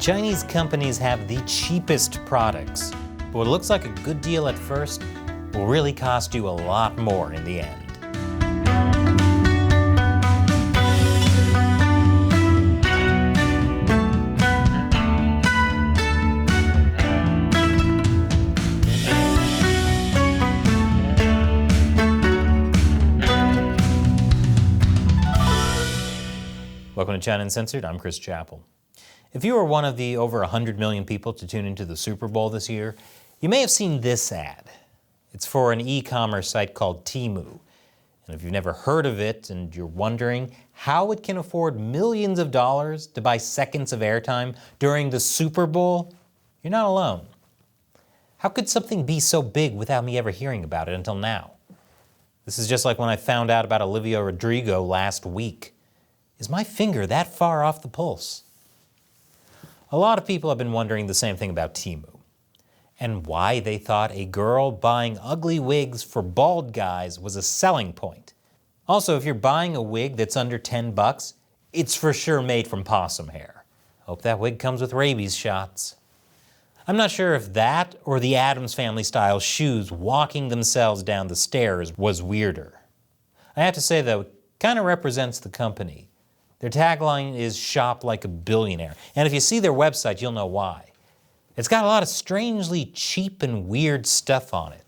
Chinese companies have the cheapest products, but what looks like a good deal at first will really cost you a lot more in the end. Welcome to China Uncensored. I'm Chris Chappell. If you were one of the over 100 million people to tune into the Super Bowl this year, you may have seen this ad. It's for an e-commerce site called Temu. And if you've never heard of it and you're wondering how it can afford millions of dollars to buy seconds of airtime during the Super Bowl, you're not alone. How could something be so big without me ever hearing about it until now? This is just like when I found out about Olivia Rodrigo last week. Is my finger that far off the pulse? A lot of people have been wondering the same thing about Temu, and why they thought a girl buying ugly wigs for bald guys was a selling point. Also, if you're buying a wig that's under $10, it's for sure made from possum hair. Hope that wig comes with rabies shots. I'm not sure if that or the Addams Family style shoes walking themselves down the stairs was weirder. I have to say though, it kind of represents the company. Their tagline is "Shop like a billionaire," and if you see their website, you'll know why. It's got a lot of strangely cheap and weird stuff on it.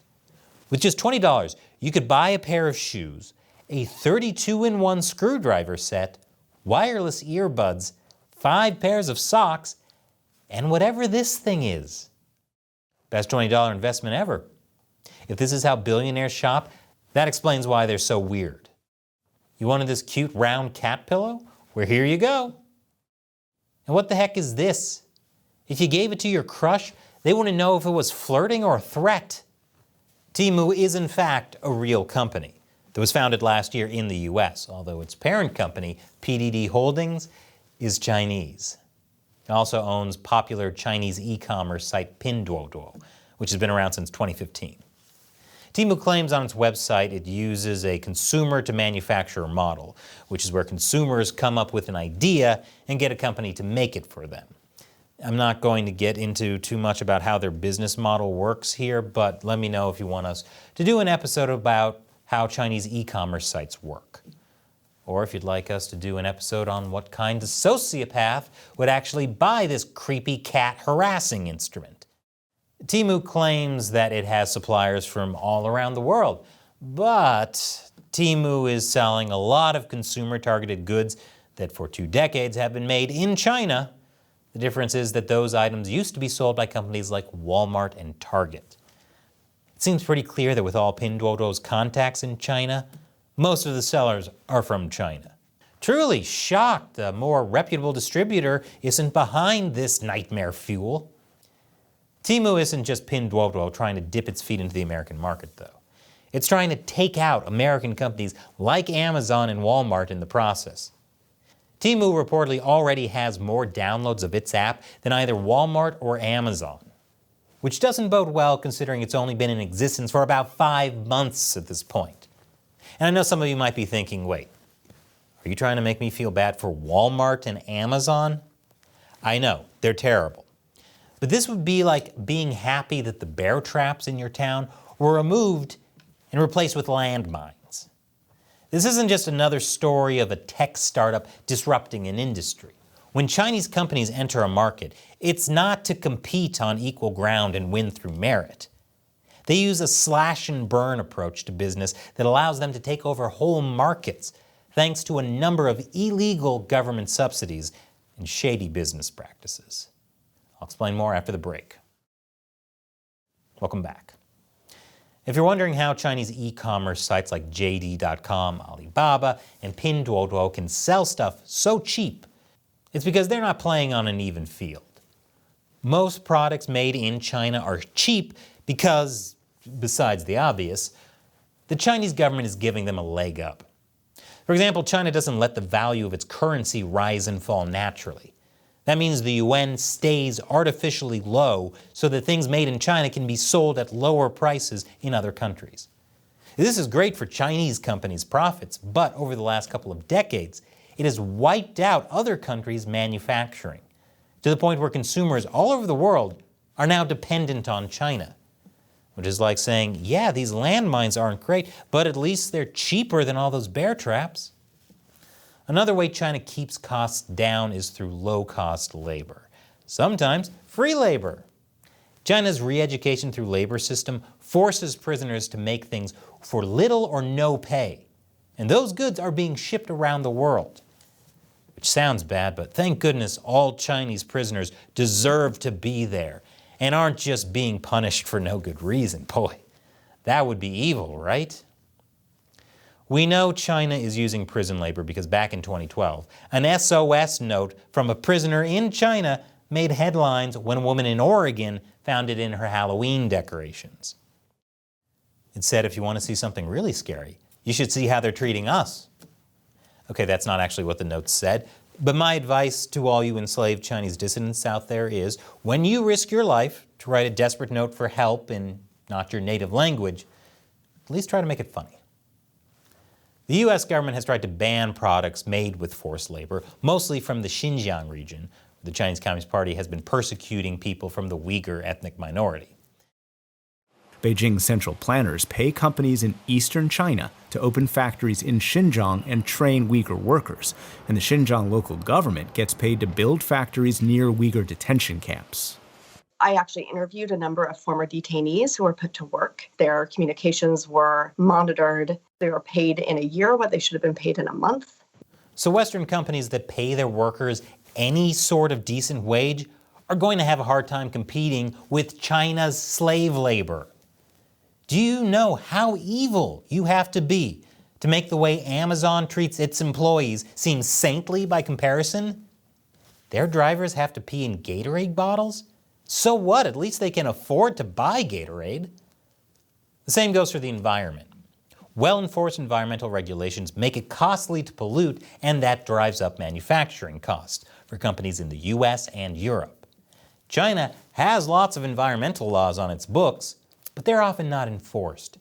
With just $20, you could buy a pair of shoes, a 32-in-1 screwdriver set, wireless earbuds, 5 pairs of socks, and whatever this thing is. Best $20 investment ever. If this is how billionaires shop, that explains why they're so weird. You wanted this cute round cat pillow? Well, here you go. And what the heck is this? If you gave it to your crush, they wouldn't know if it was flirting or a threat. Temu is in fact a real company that was founded last year in the US, although its parent company, PDD Holdings, is Chinese. It also owns popular Chinese e-commerce site Pinduoduo, which has been around since 2015. Temu claims on its website it uses a consumer-to-manufacturer model, which is where consumers come up with an idea and get a company to make it for them. I'm not going to get into too much about how their business model works here, but let me know if you want us to do an episode about how Chinese e-commerce sites work. Or if you'd like us to do an episode on what kind of sociopath would actually buy this creepy cat harassing instrument. Temu claims that it has suppliers from all around the world, but Temu is selling a lot of consumer-targeted goods that for 2 decades have been made in China. The difference is that those items used to be sold by companies like Walmart and Target. It seems pretty clear that with all Pinduoduo's contacts in China, most of the sellers are from China. Truly shocked a more reputable distributor isn't behind this nightmare fuel. Temu isn't just Pinduoduo trying to dip its feet into the American market, though. It's trying to take out American companies like Amazon and Walmart in the process. Temu reportedly already has more downloads of its app than either Walmart or Amazon, which doesn't bode well considering it's only been in existence for about 5 months at this point. And I know some of you might be thinking, wait, are you trying to make me feel bad for Walmart and Amazon? I know, they're terrible. But this would be like being happy that the bear traps in your town were removed and replaced with landmines. This isn't just another story of a tech startup disrupting an industry. When Chinese companies enter a market, it's not to compete on equal ground and win through merit. They use a slash and burn approach to business that allows them to take over whole markets, thanks to a number of illegal government subsidies and shady business practices. I'll explain more after the break. Welcome back. If you're wondering how Chinese e-commerce sites like JD.com, Alibaba, and Pinduoduo can sell stuff so cheap, it's because they're not playing on an even field. Most products made in China are cheap because, besides the obvious, the Chinese government is giving them a leg up. For example, China doesn't let the value of its currency rise and fall naturally. That means the yuan stays artificially low so that things made in China can be sold at lower prices in other countries. This is great for Chinese companies' profits, but over the last couple of decades, it has wiped out other countries' manufacturing. to the point where consumers all over the world are now dependent on China. Which is like saying, yeah, these landmines aren't great, but at least they're cheaper than all those bear traps. Another way China keeps costs down is through low-cost labor. Sometimes free labor. China's re-education through labor system forces prisoners to make things for little or no pay. And those goods are being shipped around the world. Which sounds bad, but thank goodness all Chinese prisoners deserve to be there and aren't just being punished for no good reason. Boy, that would be evil, right? We know China is using prison labor because back in 2012, an SOS note from a prisoner in China made headlines when a woman in Oregon found it in her Halloween decorations. It said, if you want to see something really scary, you should see how they're treating us. Okay, that's not actually what the note said, but my advice to all you enslaved Chinese dissidents out there is, when you risk your life to write a desperate note for help in not your native language, at least try to make it funny. The US government has tried to ban products made with forced labor, mostly from the Xinjiang region, where the Chinese Communist Party has been persecuting people from the Uyghur ethnic minority. Beijing's central planners pay companies in eastern China to open factories in Xinjiang and train Uyghur workers, and the Xinjiang local government gets paid to build factories near Uyghur detention camps. I actually interviewed a number of former detainees who were put to work. Their communications were monitored. They were paid in a year what they should have been paid in a month. So Western companies that pay their workers any sort of decent wage are going to have a hard time competing with China's slave labor. Do you know how evil you have to be to make the way Amazon treats its employees seem saintly by comparison? Their drivers have to pee in Gatorade bottles? So what? At least they can afford to buy Gatorade. The same goes for the environment. Well-enforced environmental regulations make it costly to pollute, and that drives up manufacturing costs for companies in the US and Europe. China has lots of environmental laws on its books, but they're often not enforced.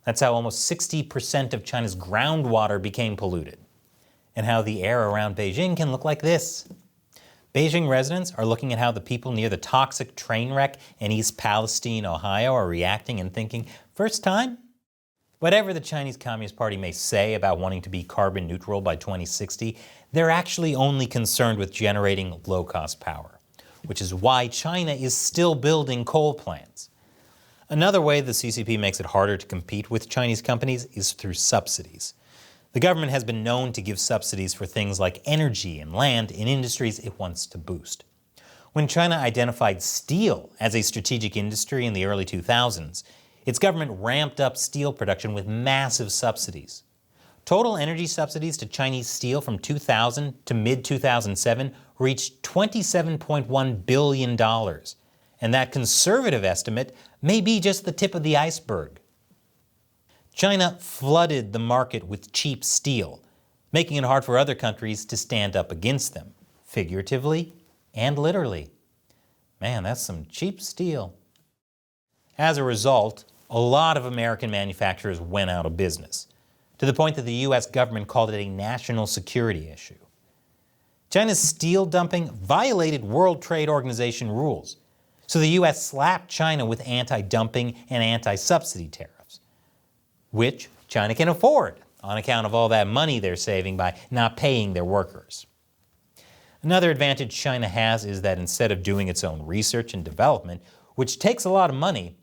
That's how almost 60% of China's groundwater became polluted, and how the air around Beijing can look like this. Beijing residents are looking at how the people near the toxic train wreck in East Palestine, Ohio are reacting and thinking, first time? Whatever the Chinese Communist Party may say about wanting to be carbon neutral by 2060, they're actually only concerned with generating low-cost power, which is why China is still building coal plants. Another way the CCP makes it harder to compete with Chinese companies is through subsidies. The government has been known to give subsidies for things like energy and land in industries it wants to boost. When China identified steel as a strategic industry in the early 2000s, its government ramped up steel production with massive subsidies. Total energy subsidies to Chinese steel from 2000 to mid-2007 reached $27.1 billion. And that conservative estimate may be just the tip of the iceberg. China flooded the market with cheap steel, making it hard for other countries to stand up against them, figuratively and literally. Man, that's some cheap steel. As a result, a lot of American manufacturers went out of business, to the point that the US government called it a national security issue. China's steel dumping violated World Trade Organization rules, so the US slapped China with anti-dumping and anti-subsidy tariffs, which China can afford on account of all that money they're saving by not paying their workers. Another advantage China has is that instead of doing its own research and development, which takes a lot of money,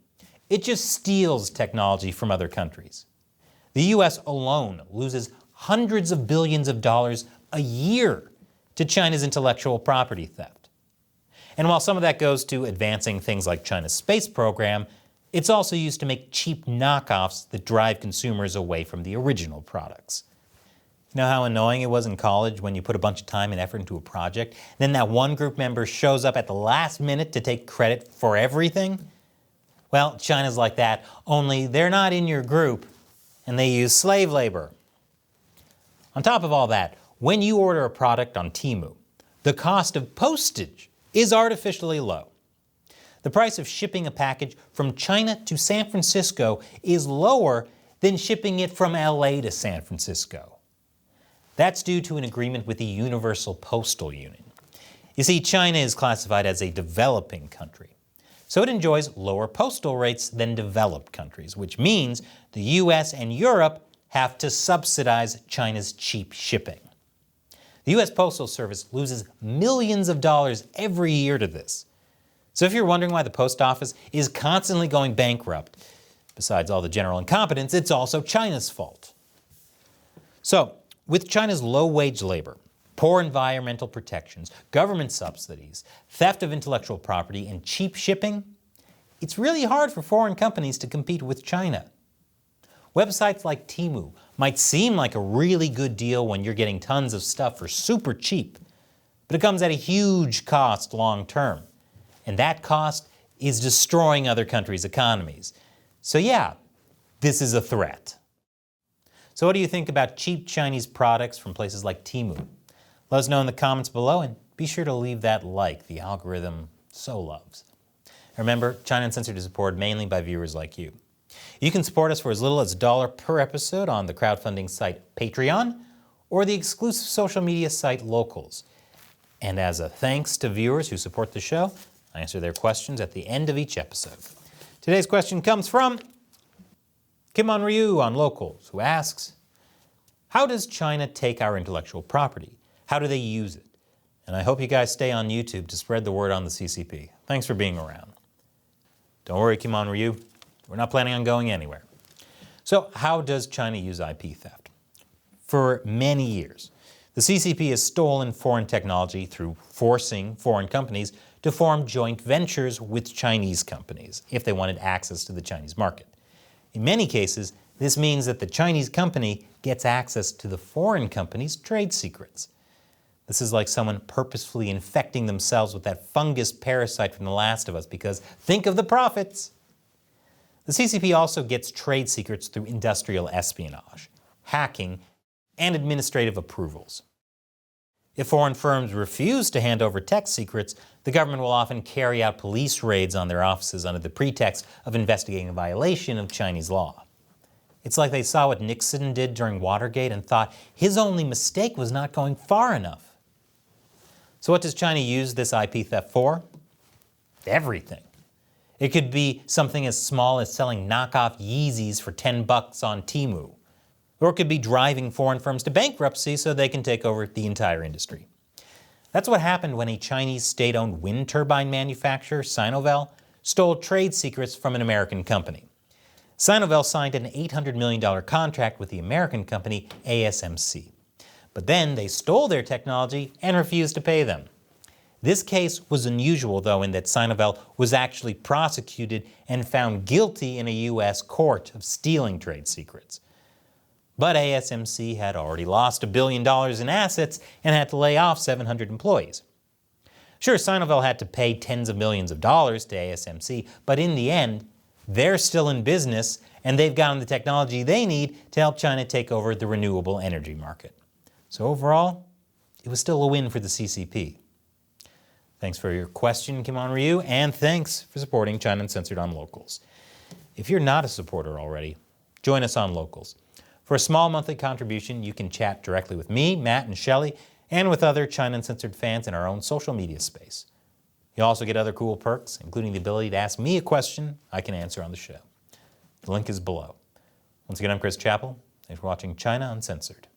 it just steals technology from other countries. The US alone loses hundreds of billions of dollars a year to China's intellectual property theft. And while some of that goes to advancing things like China's space program, it's also used to make cheap knockoffs that drive consumers away from the original products. You know how annoying it was in college when you put a bunch of time and effort into a project, then that one group member shows up at the last minute to take credit for everything? Well, China's like that, only they're not in your group, and they use slave labor. On top of all that, when you order a product on Temu, the cost of postage is artificially low. The price of shipping a package from China to San Francisco is lower than shipping it from LA to San Francisco. That's due to an agreement with the Universal Postal Union. You see, China is classified as a developing country, so it enjoys lower postal rates than developed countries, which means the US and Europe have to subsidize China's cheap shipping. The US Postal Service loses millions of dollars every year to this. So if you're wondering why the post office is constantly going bankrupt, besides all the general incompetence, it's also China's fault. So, with China's low wage labor, poor environmental protections, government subsidies, theft of intellectual property, and cheap shipping, it's really hard for foreign companies to compete with China. Websites like Temu might seem like a really good deal when you're getting tons of stuff for super cheap, but it comes at a huge cost long term. And that cost is destroying other countries' economies. So yeah, this is a threat. So what do you think about cheap Chinese products from places like Temu? Let us know in the comments below, and be sure to leave that like the algorithm so loves. Remember, China Uncensored is supported mainly by viewers like you. You can support us for as little as $1 per episode on the crowdfunding site Patreon or the exclusive social media site Locals. And as a thanks to viewers who support the show, I answer their questions at the end of each episode. Today's question comes from Kim Ryu on Locals, who asks, how does China take our intellectual property? How do they use it? And I hope you guys stay on YouTube to spread the word on the CCP. Thanks for being around. Don't worry, Kim Ryu, we're not planning on going anywhere. So how does China use IP theft? For many years, the CCP has stolen foreign technology through forcing foreign companies to form joint ventures with Chinese companies if they wanted access to the Chinese market. In many cases, this means that the Chinese company gets access to the foreign company's trade secrets. This is like someone purposefully infecting themselves with that fungus parasite from The Last of Us because think of the profits! The CCP also gets trade secrets through industrial espionage, hacking, and administrative approvals. If foreign firms refuse to hand over tech secrets, the government will often carry out police raids on their offices under the pretext of investigating a violation of Chinese law. It's like they saw what Nixon did during Watergate and thought his only mistake was not going far enough. So what does China use this IP theft for? Everything. It could be something as small as selling knockoff Yeezys for $10 on Temu. Or it could be driving foreign firms to bankruptcy so they can take over the entire industry. That's what happened when a Chinese state-owned wind turbine manufacturer, Sinovel, stole trade secrets from an American company. Sinovel signed an $800 million contract with the American company ASMC. But then they stole their technology and refused to pay them. This case was unusual, though, in that Sinovel was actually prosecuted and found guilty in a U.S. court of stealing trade secrets. But ASMC had already lost $1 billion in assets and had to lay off 700 employees. Sure, Sinovel had to pay tens of millions of dollars to ASMC, but in the end, they're still in business and they've gotten the technology they need to help China take over the renewable energy market. So overall, it was still a win for the CCP. Thanks for your question, Kim Ryu, and thanks for supporting China Uncensored on Locals. If you're not a supporter already, join us on Locals. For a small monthly contribution, you can chat directly with me, Matt, and Shelley, and with other China Uncensored fans in our own social media space. You'll also get other cool perks, including the ability to ask me a question I can answer on the show. The link is below. Once again, I'm Chris Chappell. Thanks for watching China Uncensored.